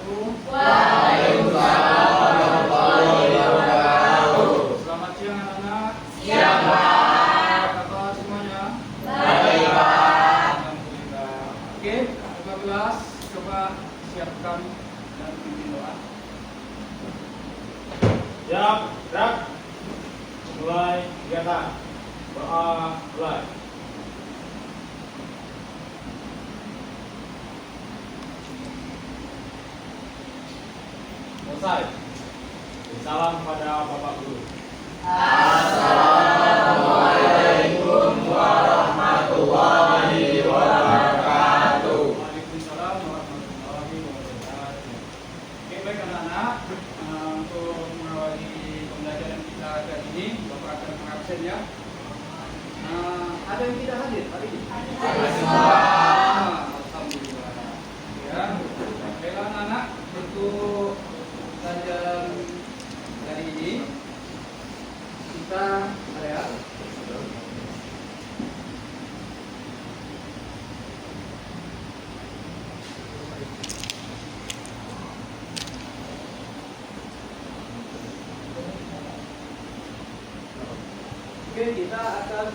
wabarakatuh. Waalaikumsalam warahmatullahi wabarakatuh. Selamat siang anak-anak. Siang, Pak. Apa kabar semuanya? Baik, Pak. Alhamdulillah. Oke, coba kelas, coba siapkan dan pimpin doa. Siap, gerak. Mulai kegiatan. Doa mulai. Selesai. Salam kepada Bapak Guru. Assalamualaikum warahmatullahi wabarakatuh. Waalaikumsalam warahmatullahi wabarakatuh. Oke, baik anak-anak, untuk mengawali pembelajaran kita kali ini, Bapak akan mengabsen ya. Ada yang tidak hadir hari ini? Ada semua. Alhamdulillah. Ya, baiklah anak-anak, untuk pelajaran kali ini kita lihat Oke, kita akan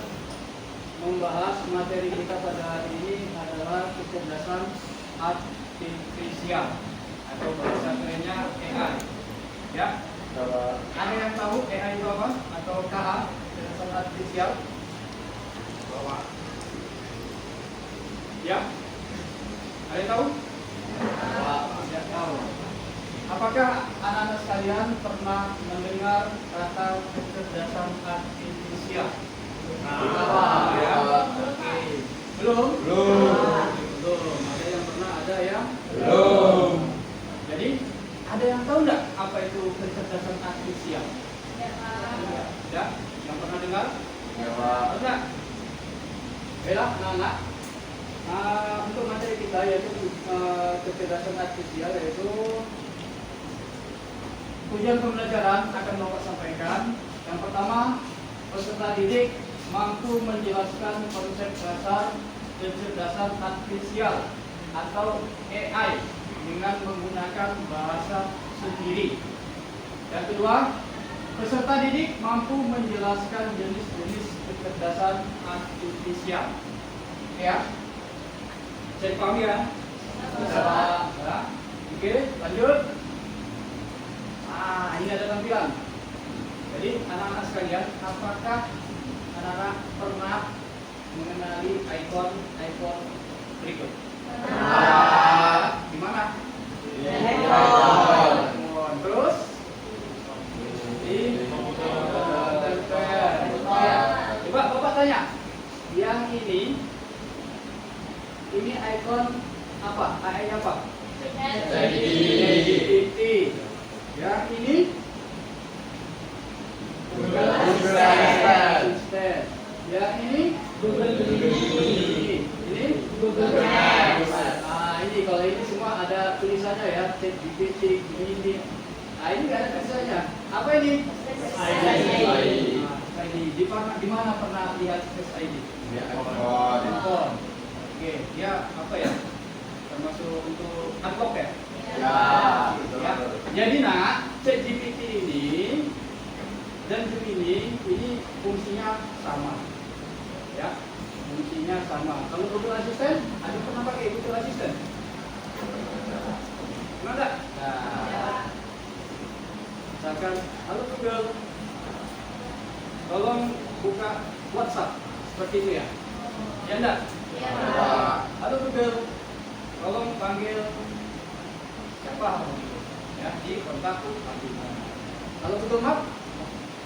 membahas materi kita pada hari ini adalah kecerdasan artifisial atau bahasa kerennya AI. Ya, ada yang tahu AI itu apa atau KA, kecerdasan artifisial? Bapak. Ya, ada yang tahu? Tidak tahu. Apakah anak-anak sekalian pernah mendengar kata kecerdasan artifisial? Ya. Oke. Belum? Belum. Ada yang pernah, ada yang Belum. Jadi ada yang tahu nggak apa itu kecerdasan artifisial? Ya. Yang pernah dengar? Pernah. Baiklah, anak-anak. Untuk materi kita yaitu kecerdasan artifisial, yaitu tujuan pembelajaran akan Bapak sampaikan. Yang pertama, peserta didik mampu menjelaskan konsep dasar kecerdasan artifisial atau AI dengan menggunakan bahasa sendiri. Yang kedua, peserta didik mampu menjelaskan jenis-jenis kecerdasan artifisial. Ya, saya paham ya? Ya. Oke, lanjut. Ini ada tampilan. Jadi anak-anak sekalian, apakah anak-anak pernah mengenali ikon berikut? Di mana? Terus di tempel. Coba Bapak tanya, yang ini ikon apa? AI apa? ChatGPT. Yang ini Google Assistant. Yang ini Google Ini Google Maps. Ini kalau ini semua ada tulisannya ya, ChatGPT ini. Ini nggak ada tulisannya. Apa ini? SID. Di mana pernah lihat SID? Handphone. Oke, dia apa ya? Termasuk untuk unlock ya? Ya. Jadi ChatGPT ini dan Gemini ini fungsinya sama. Ya, fungsinya sama. Kalau Google Assistant, ada pernah pakai Google Assistant? Pernah enggak? Nah, misalkan, halo Google, tolong buka WhatsApp, seperti itu ya? Ya enggak? Halo Google, tolong panggil siapa? Ya, di kontakku panggil. Kalau Google Map,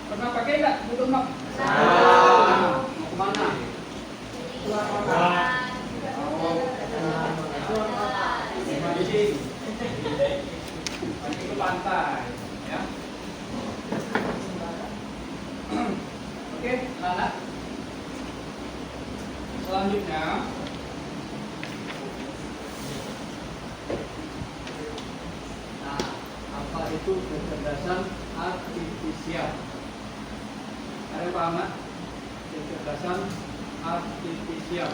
pernah pakai enggak Google Map? Mau kemana? Pergi ke pantai, ya. Oke, anak. Selanjutnya, apa itu kecerdasan artifisial? Ada yang paham? Kecerdasan artifisial.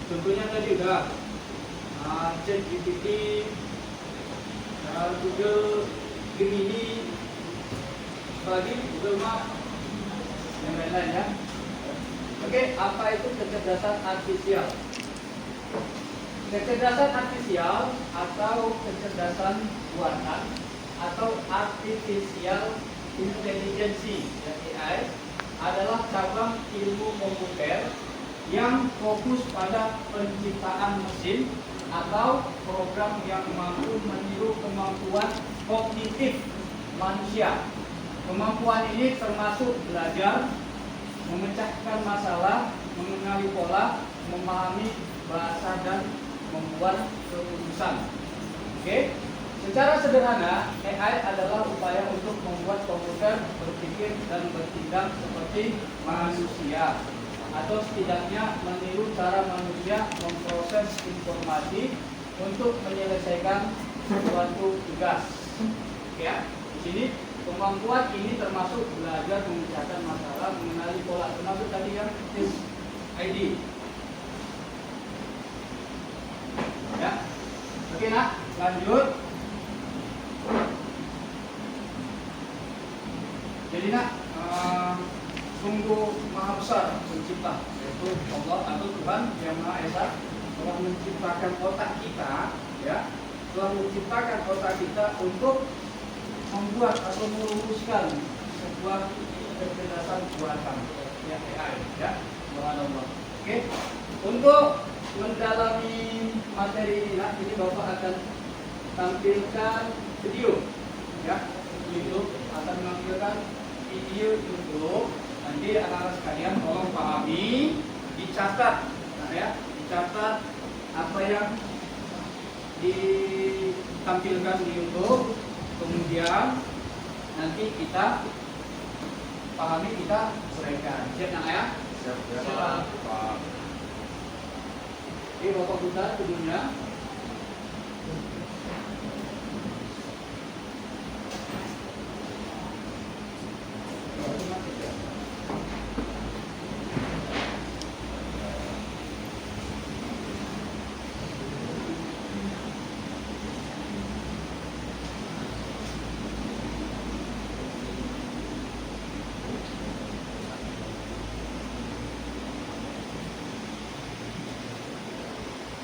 Contohnya tadi udah ChatGPT, Google Gemini, bagi Google Map, yang lain-lain ya. Oke, apa itu kecerdasan artifisial? Kecerdasan artifisial atau kecerdasan buatan atau artificial intelligence (AI) adalah cabang ilmu komputer yang fokus pada penciptaan mesin atau program yang mampu meniru kemampuan kognitif manusia. Kemampuan ini termasuk belajar, memecahkan masalah, mengenali pola, memahami bahasa, dan membuat keputusan. Oke? Secara sederhana, AI adalah upaya untuk membuat komputer berpikir dan bertindak seperti manusia, atau setidaknya meniru cara manusia memproses informasi untuk menyelesaikan suatu tugas. Oke ya? Di sini kemampuan ini termasuk belajar, memecahkan masalah, mengenali pola, termasuk tadi yang ID. Ya, oke nak, lanjut. Jadi nak, sungguh maha besar pencipta, yaitu Allah atau Tuhan yang Maha Esa, telah menciptakan otak kita, ya, telah menciptakan otak kita untuk membuat atau merumuskan sebuah kecerdasan buatan, ya, AI, ya, subhanallah. Oke, untuk mendalami materi ini, nah, ini Bapak akan tampilkan video, ya, YouTube akan menampilkan video YouTube. Nanti anak-anak sekalian tolong pahami, dicatat, nah, ya, dicatat apa yang ditampilkan di YouTube. Kemudian nanti kita pahami, kita uraikan. Siap nak ya? Siap. Oke, Bapak putar videonya.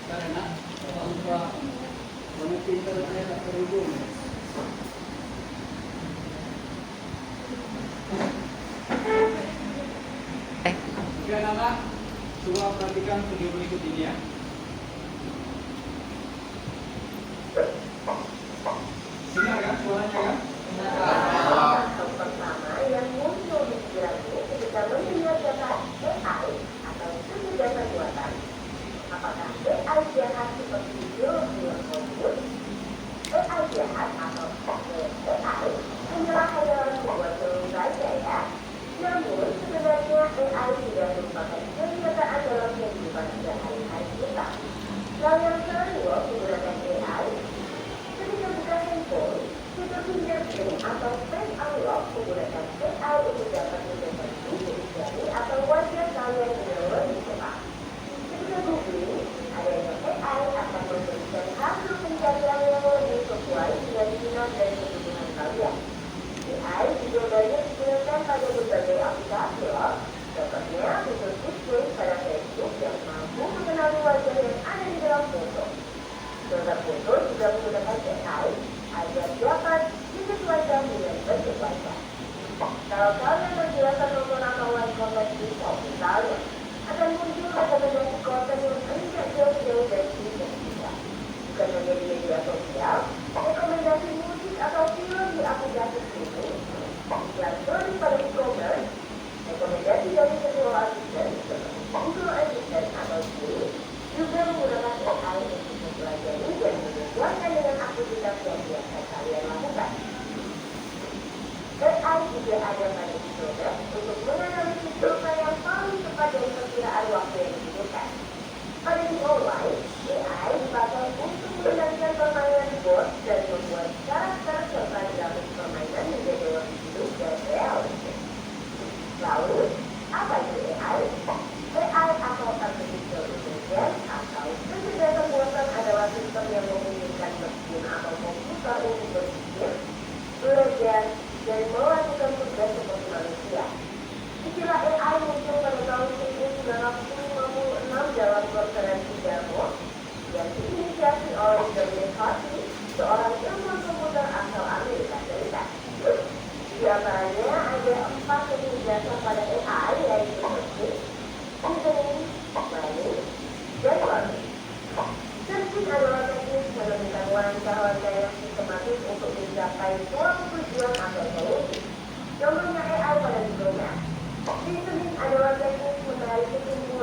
Karena Bapak lupa koneksi internetnya tak terhubung. Oke anak-anak, semua perhatikan video berikut ini ya. Dengar kan suaranya kan? Yang pertama yang muncul di pikiranmu ketika mendengar kata AI atau kecerdasan buatan, apakah AI jahat seperti film-film Hollywood? AI jahat atau AI hanyalah hayalan sebuah film saja ya. Namun sebenarnya AI sudah merupakan kenyataan dalam kehidupan sehari-hari kita. Lalu yang kedua menggunakan AI. Ketika buka handphone, kita fingerprint atau face unlock menggunakan AI untuk dapat mendeteksi titik jari atau wajah kalian dengan lebih cepat. Ketika googling, adanya AI akan memberikan hasil pencarian yang lebih sesuai dengan minat dan kebutuhan kalian. AI juga banyak digunakan pada berbagai aplikasi loh. Contohnya fitur display pada Facebook yang mampu mengenali wajah yang ada di dalam foto. Gambar foto juga menggunakan AI agar dapat disesuaikan dengan bentuk wajah. Kalau kalian menjelaskan nomor atau line kontak di shop misalnya, akan muncul rekomendasi konten yang tidak jauh-jauh dari tujuan kita. Bukan hanya di media sosial, rekomendasi musik atau film di aplikasi streaming, iklan story pada e-commerce, rekomendasi dari virtual assistant seperti Google Assistant atau Siri juga menggunakan AI untuk mempelajari dan menyesuaikan dengan aktivitas yang biasa kalian lakukan. AI juga ada pada program untuk menganalisis data yang paling tepat dari perkiraan waktu yang dibutuhkan. Pada game online, AI dipakai untuk mengendalikan permainan bot dan membuat karakter serta grafik permainan menjadi lebih hidup dan realistis. Lalu, apa itu AI? AI atau Artificial Intelligence atau kecerdasan buatan adalah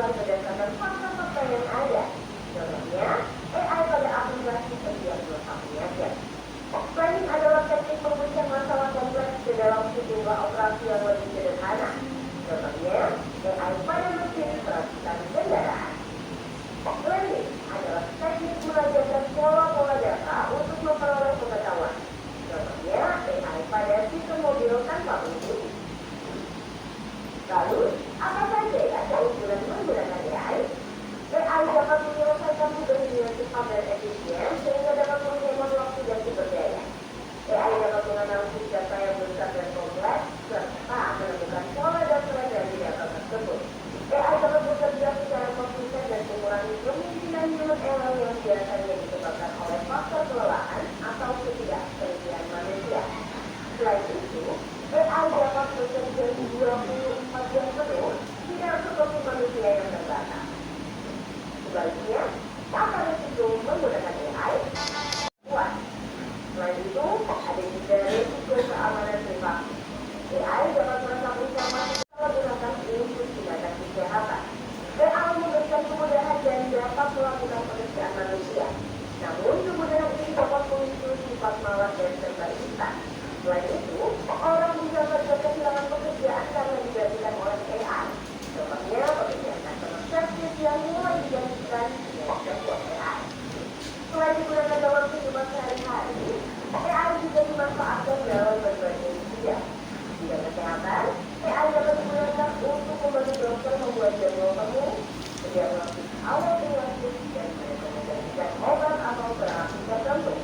dilakukan berdasarkan fakta-fakta yang ada. Contohnya, AI pada aplikasi pendiagnosa penyakit. Planning adalah teknik memberikan masalah kompleks ke dalam sejumlah operasi yang lebih sederhana. Contohnya, AI pada mesin perakitan kendaraan. Planning adalah teknik mengajarkan pola-pola data untuk memperoleh pengetahuan. Contohnya, AI pada sistem mobil tanpa pengemudi. Lalu, apa saja ya keunggulan menggunakan AI? AI dapat menyelesaikan tugas dengan cepat dan efisien sehingga dapat menghemat waktu dan sumber daya. AI dapat menganalisis data yang besar dan kompleks serta menemukan pola dan tren dari data tersebut. AI dapat bekerja secara konsisten dan mengurangi kemungkinan human error yang biasanya disebabkan oleh faktor kelelahan atau ketidaktelitian manusia. Selain itu, AI dapat bekerja di 24 jam penuh, tidak seperti manusia yang terbatas. Sebaliknya, apa risiko menggunakan AI? Kuat. Selain itu, ada juga risiko keamanan privasi. AI dapat merekam informasi disalahgunakan untuk tindakan kejahatan. AI memberikan kemudahan dan dapat melakukan pekerjaan manusia. Namun, kemudahan ini dapat memicu sifat malas dan serba instan. Selain itu, orang bisa saja kehilangan pekerjaan karena digantikan oleh AI. Contohnya, pekerjaan customer service yang mulai digantikan dengan sebuah AI. Selain digunakan dalam kehidupan sehari-hari, AI juga dimanfaatkan dalam berbagai bidang. Bidang kesehatan, AI dapat digunakan untuk membantu dokter membuat jadwal temu, mendiagnosis awal penyakit, dan merekomendasikan obat atau terapi tertentu.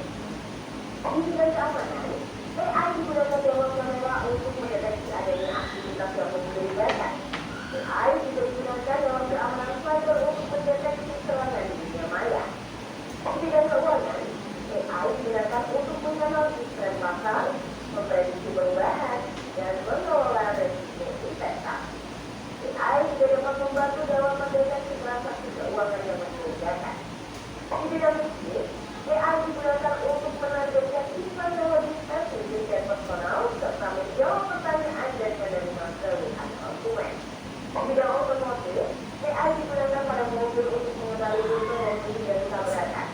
Di bidang keamanan, AI digunakan dalam kamera untuk mendeteksi adanya aktivitas yang mencurigakan. AI juga digunakan dalam keamanan cyber untuk mendeteksi serangan di dunia maya. Di bidang keuangan, AI digunakan untuk menganalisis tren pasar, memprediksi perubahan, dan mengelola risiko investasi. AI juga dapat membantu dalam mendeteksi transaksi keuangan yang mencurigakan. Di bidang bisnis, AI digunakan untuk menargetkan iklan yang lebih spesifik dan personal serta menjawab pertanyaan dan menerima keluhan konsumen. Di bidang otomotif, AI digunakan pada mobil untuk mengetahui rute dan menghindari tabrakan.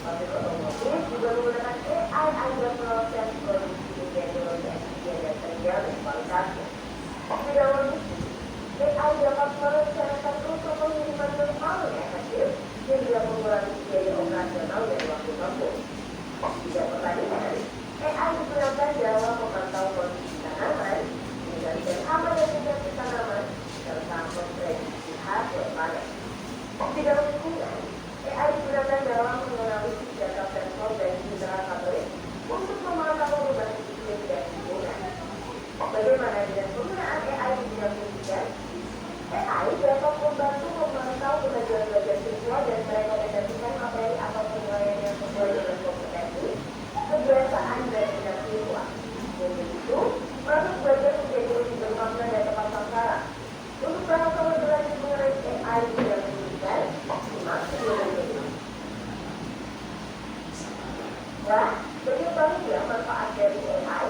Pabrik otomotif juga menggunakan AI agar proses produksi teknologi efisien dan terjamin kualitasnya. Di bidang logistik, AI dapat merencanakan rute pengiriman yang paling efektif sehingga mengurangi biaya operasional dan waktu tempuh. Di bidang pertanian, AI digunakan dalam memantau kondisi tanaman, mengendalikan hama dan infeksi tanaman, serta memprediksi hasil panen. Di bidang lingkungan, AI digunakan dalam menganalisis data sensor dan indera satelit untuk memantau perubahan iklim dan lingkungan. Bagaimana dengan penggunaan AI di bidang pendidikan? AI dapat membantu memantau kemajuan belajar siswa dan merekomendasikan materi atau penilaian yang sesuai dengan kompetensi, kebiasaan dan minat siswa. Dengan begitu, proses belajar menjadi lebih bermakna dan tepat sasaran. Untuk bahasa lebih lanjut mengenai AI di bidang pendidikan, simak video berikut. Nah, bagaimana manfaat dari AI?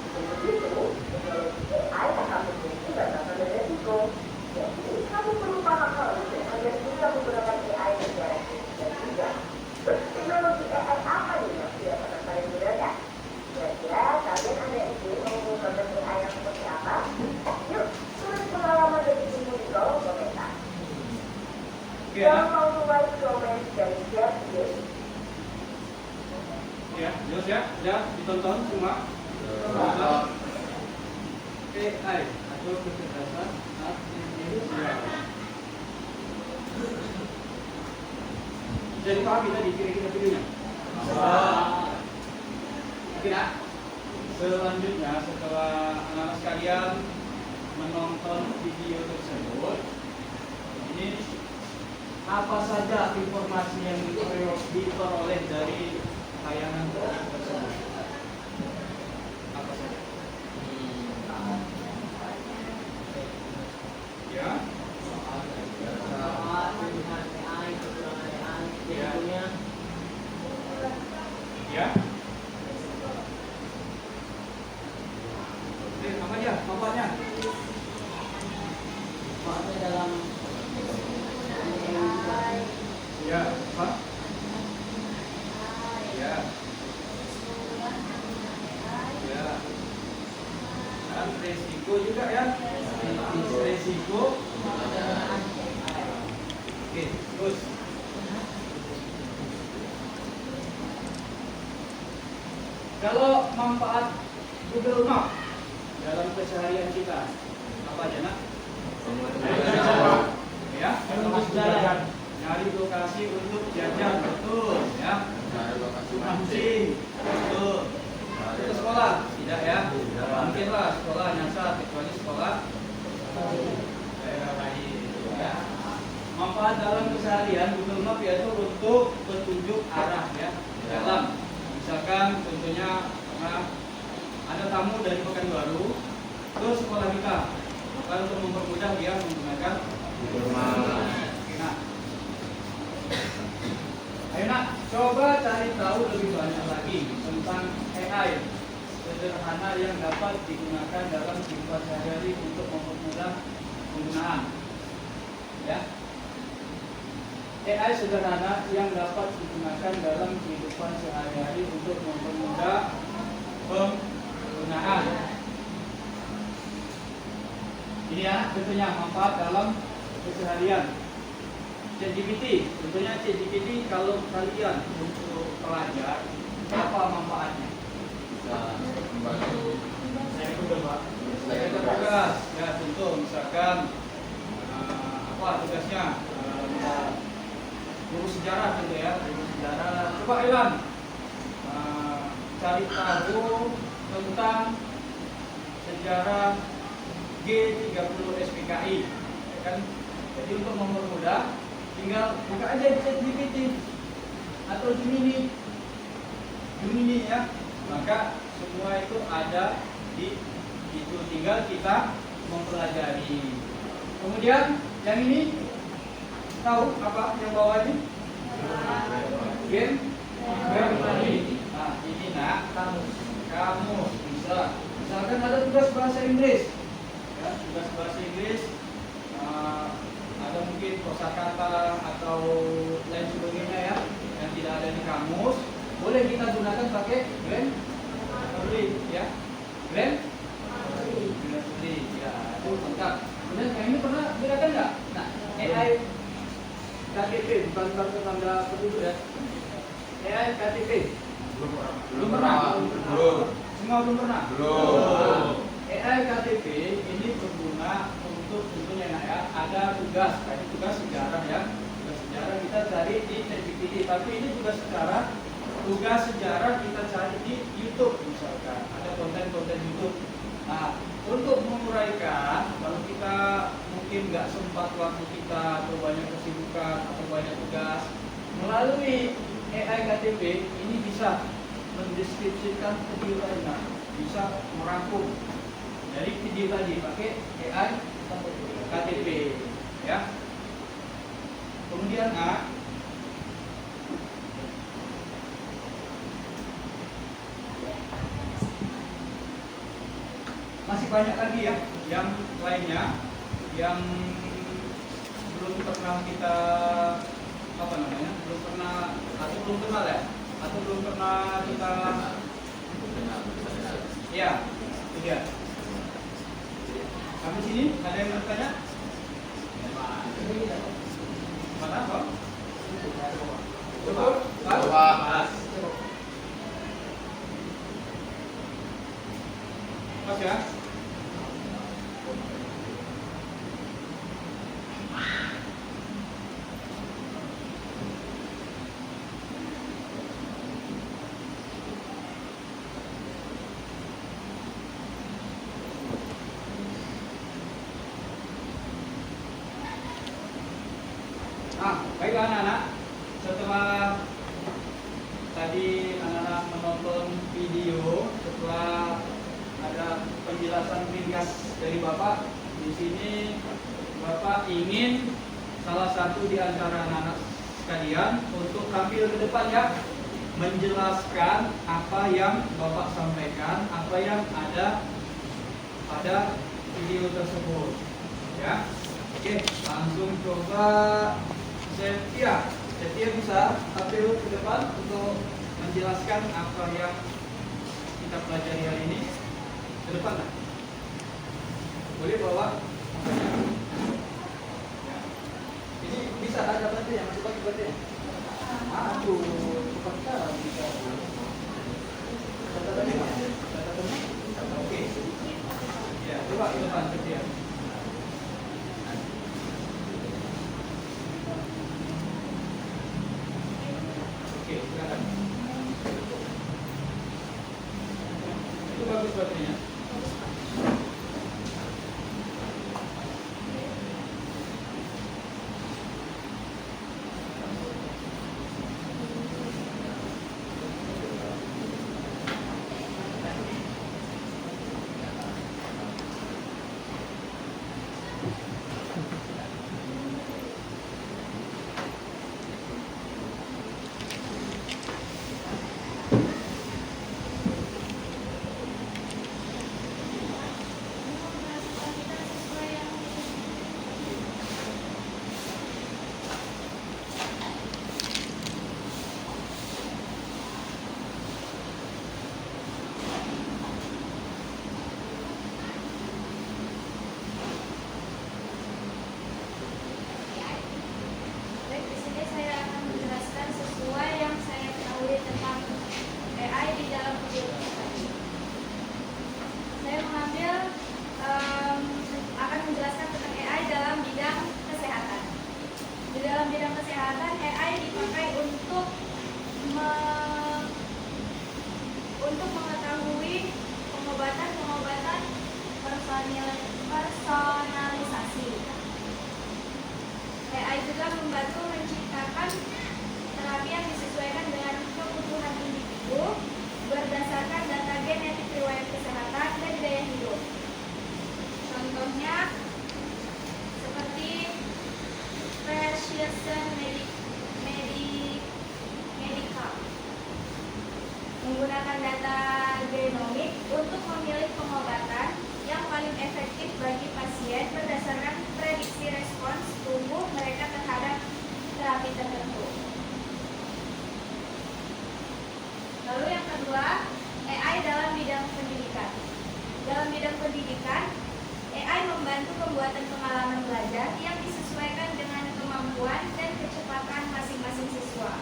Dengan begitu, teknologi AI akan memiliki batasan dan resiko. Jadi, kamu perlu paham hal itu agar bisa menggunakan AI secara kritis dan bijak. Teknologi AI apa nih yang tidak pernah kalian gunakan? Kira-kira kalian ada ide mau menggunakan AI yang seperti apa? Yuk, tulis pengalaman dari dirimu di kolom komentar. Jangan mau like, komen, dan share video ini. Ya, jelas ya? Ya, ditonton semua. AI atau kecerdasan artifisial. Jadi pahami tadi kira-kira videonya? Tidak. Selanjutnya setelah anak-anak sekalian menonton video tersebut, ini apa saja informasi yang diperoleh dari tayangan tersebut? Apa saja? Ya. Ya. Oke, apa aja? Bapaknya? Dalam juga ya. Resiko. Oke, terus. Kalau manfaat Google Map dalam keseharian kita apa aja nak? Ya, jalan, nyari lokasi untuk jajan, betul ya. Mancing, betul. Ke sekolah, tidak ya? Mungkinlah sekolah nyasar, kecuali sekolah daerah lain. Ya. Manfaat dalam keseharian Google Map yaitu untuk petunjuk arah ya. Dalam, misalkan contohnya ada tamu dari Pekanbaru ke sekolah kita, maka untuk mempermudah dia menggunakan Google Map. Nah, ayo nak, coba cari tahu lebih banyak lagi tentang AI sederhana yang dapat digunakan dalam kehidupan sehari-hari untuk mempermudah penggunaan. Ya, AI sederhana yang dapat digunakan dalam kehidupan sehari-hari untuk mempermudah penggunaan. Ini ya, tentunya manfaat dalam keseharian. ChatGPT, tentunya ChatGPT kalau kalian untuk pelajar, apa manfaatnya? Saya tugas, ya contoh misalkan apa tugasnya? Guru sejarah gitu ya, guru sejarah. Coba Iwan cari tahu tentang sejarah G30 SPKI, ya kan? Jadi untuk mempermudah, tinggal buka aja ChatGPT atau Gemini ya, maka semua itu ada di itu, tinggal kita mempelajari. Kemudian yang ini tahu apa yang bawah ini? Game tadi. Nah ini nak kamu bisa, misalkan ada tugas bahasa Inggris, ya, tugas bahasa Inggris. Ada mungkin kosakata atau lain sebagainya ya yang tidak ada di kamus, boleh kita gunakan pakai Grammarly ya. Grammarly ya, itu lengkap. Kemudian yang ini pernah gunakan nggak? Nah, AI KTP bukan kartu tanda penduduk ya. AI KTP belum pernah. Semua belum pernah. AI KTP ini berguna untuk tentunya ya, ada tugas, tadi tugas sejarah ya, tugas sejarah kita cari di ChatGPT, tapi ini tugas sejarah kita cari di YouTube misalkan, ada konten-konten YouTube. Nah, untuk menguraikan, kalau kita mungkin nggak sempat waktu kita atau banyak kesibukan atau banyak tugas, melalui AI KTP ini bisa mendeskripsikan video lainnya, bisa merangkum dari video tadi pakai AI KTP ya. Kemudian masih banyak lagi ya yang lainnya yang belum pernah kita belum pernah atau belum kenal ya, atau belum pernah kita ya itu dia. Sampai sini ada yang bertanya? Mana apa? Coba. Mas ya. Baiklah anak-anak, setelah tadi anak-anak menonton video, setelah ada penjelasan ringkas dari Bapak, di sini Bapak ingin salah satu di antara anak-anak sekalian untuk tampil ke depan ya, menjelaskan apa yang Bapak sampaikan, apa yang ada pada video tersebut ya. Oke, langsung coba Setia bisa tampil ke depan untuk menjelaskan apa yang kita pelajari hari ini. Ke depan lah. boleh bawa ini bisa ada baterai yang masih pakai baterai. Aduh, cepat sekali bisa. Oke. Ya, coba ke depan dia. Oke, silakan. Itu bagus baterainya. Baik, di sini saya akan menjelaskan sesuai yang saya ketahui tentang AI di dalam kehidupan. Saya mengambil akan menjelaskan tentang AI dalam bidang kesehatan. Di dalam bidang kesehatan, AI dipakai untuk mengetahui pengobatan personalisasi. AI juga membantu menciptakan terapi yang disesuaikan dengan kebutuhan individu berdasarkan data genetik, riwayat kesehatan, dan gaya hidup. Contohnya seperti Precision Medical menggunakan data genomik untuk memilih pengobatan yang paling efektif bagi pasien berdasarkan prediksi respons tubuh mereka terhadap terapi tertentu. Lalu yang kedua, AI dalam bidang pendidikan. Dalam bidang pendidikan, AI membantu pembuatan pengalaman belajar yang disesuaikan dengan kemampuan dan kecepatan masing-masing siswa.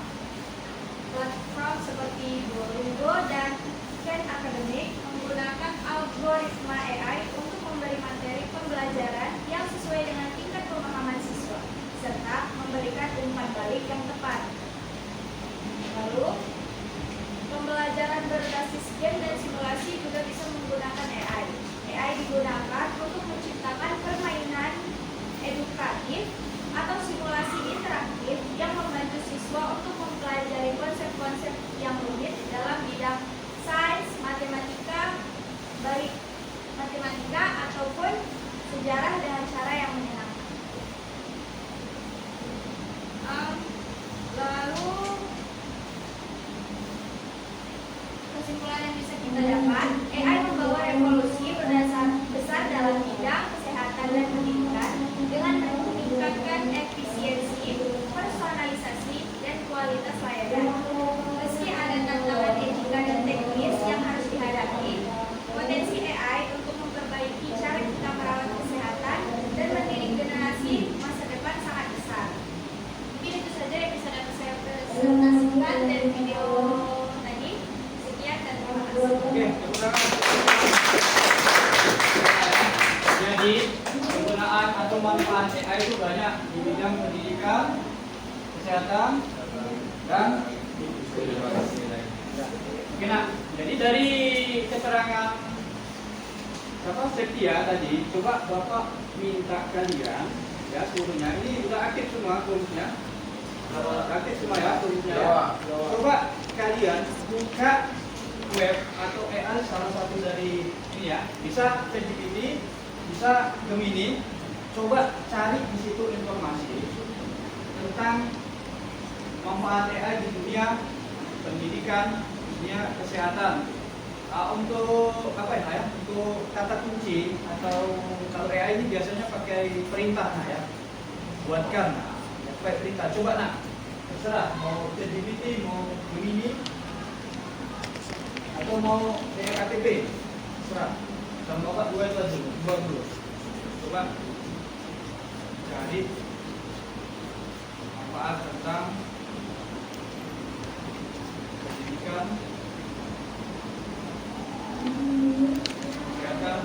Platform seperti Duolingo dan Khan Academic menggunakan algoritma AI untuk memberi materi pembelajaran yang sesuai dengan tingkat pemahaman siswa, serta memberikan umpan balik yang tepat. Lalu, pembelajaran berbasis game dan simulasi juga bisa menggunakan AI. AI digunakan untuk menciptakan permainan edukatif atau simulasi interaktif yang membantu siswa untuk mempelajari konsep-konsep yang rumit dalam bidang sains, matematika, baik matematika ataupun sejarah dengan cara yang menyenangkan. Lalu kesimpulan yang bisa kita dapat, AI membawa revolusi besar dalam bidang kesehatan dan pendidikan dengan meningkatkan efisiensi, personalisasi, dan kualitas layanan. Meski ada tantangan etika dan teknis yang harus dihadapi, potensi AI untuk memperbaiki cara kita merawat kesehatan dan mendidik generasi masa depan sangat besar. Mungkin itu saja yang bisa dapat saya presentasikan dari video tadi. Sekian dan terima kasih. Oke, tepuk tangan. Jadi penggunaan atau manfaat AI itu banyak di bidang pendidikan, kesehatan, dan oke, nah, jadi dari keterangan Septia tadi, coba Bapak minta kalian ya seluruhnya ini udah aktif semua kursusnya, aktif semua ya kursusnya ya. Coba kalian buka web atau AI salah satu dari ini ya, bisa ChatGPT, bisa Gemini, coba cari di situ informasi tentang manfaat AI di dunia pendidikan, dunia kesehatan. Untuk apa ya? Untuk kata kunci atau kalau AI ini biasanya pakai perintah ya. Buatkan, pakai perintah. Coba nak, terserah mau ChatGPT, mau Gemini, atau mau KTP, terserah. Sama Bapak dua itu aja, buat dulu. coba cari manfaat tentang pendidikan, kesehatan,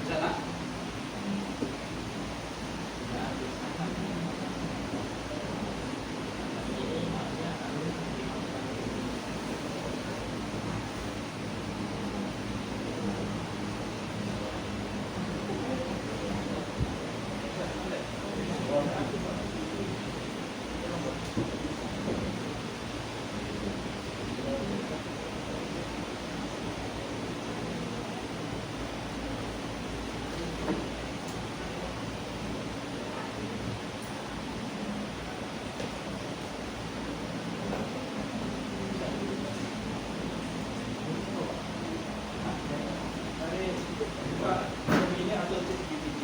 bisa nak? Ini atau ChatGPT.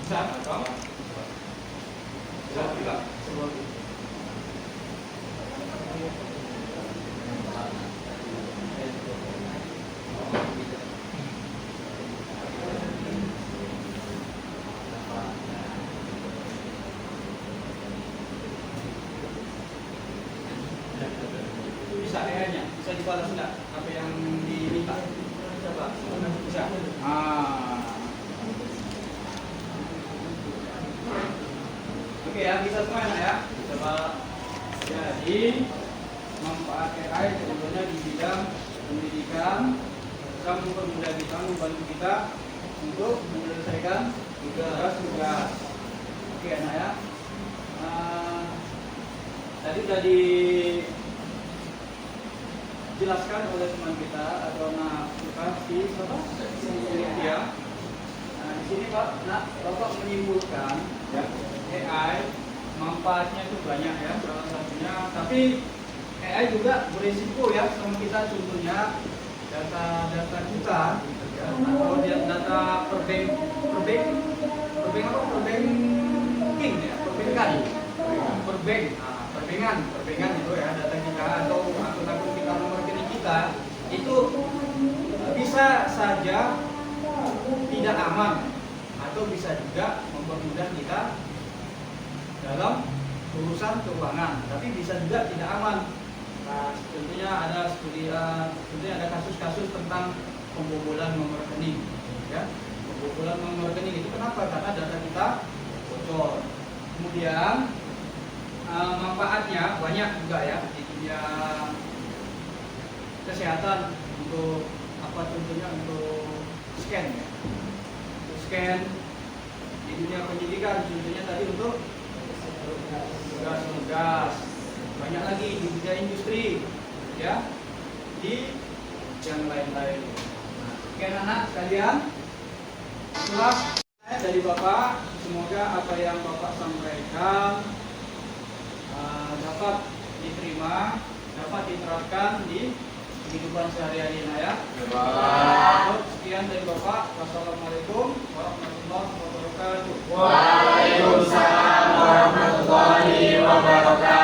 Bisa atau bisa juga bisa AI-nya bisa dibalas enggak apa yang diminta? Coba bisa. Oke ya, bisa semua enak ya. Coba. Jadi manfaat AI sebetulnya di bidang pendidikan bisa mempermudah kita, membantu kita untuk menyelesaikan tugas-tugas. Oke enak ya. Tadi sudah dijelaskan oleh teman kita atau si siapa? Dia. Di sini Pak, Bapak menyimpulkan ya, AI manfaatnya itu banyak ya, salah satunya. Tapi AI juga berisiko ya sama kita, contohnya data kita ya, atau data perbankan itu ya, data kita atau akun-akun kita, nomor rekening kita itu bisa saja tidak aman atau bisa juga mempermudah kita dalam urusan keuangan, tapi bisa juga tidak aman. Nah, tentunya ada kasus-kasus tentang pembobolan nomor rekening, ya. Pembobolan nomor rekening itu kenapa? Karena data kita bocor. Kemudian manfaatnya banyak juga ya di dunia kesehatan, untuk apa contohnya, untuk scan ya. Untuk scan di dunia pendidikan contohnya tadi untuk tugas-tugas, banyak lagi di dunia industri ya, di yang lain-lain. Nah, sekian anak sekalian, itulah dari Bapak. Semoga apa yang Bapak sampaikan dapat diterima, dapat diterapkan di kehidupan sehari-hari ya. Sekian dari Bapak. Wassalamualaikum warahmatullahi wabarakatuh. Waalaikumsalam warahmatullahi wabarakatuh.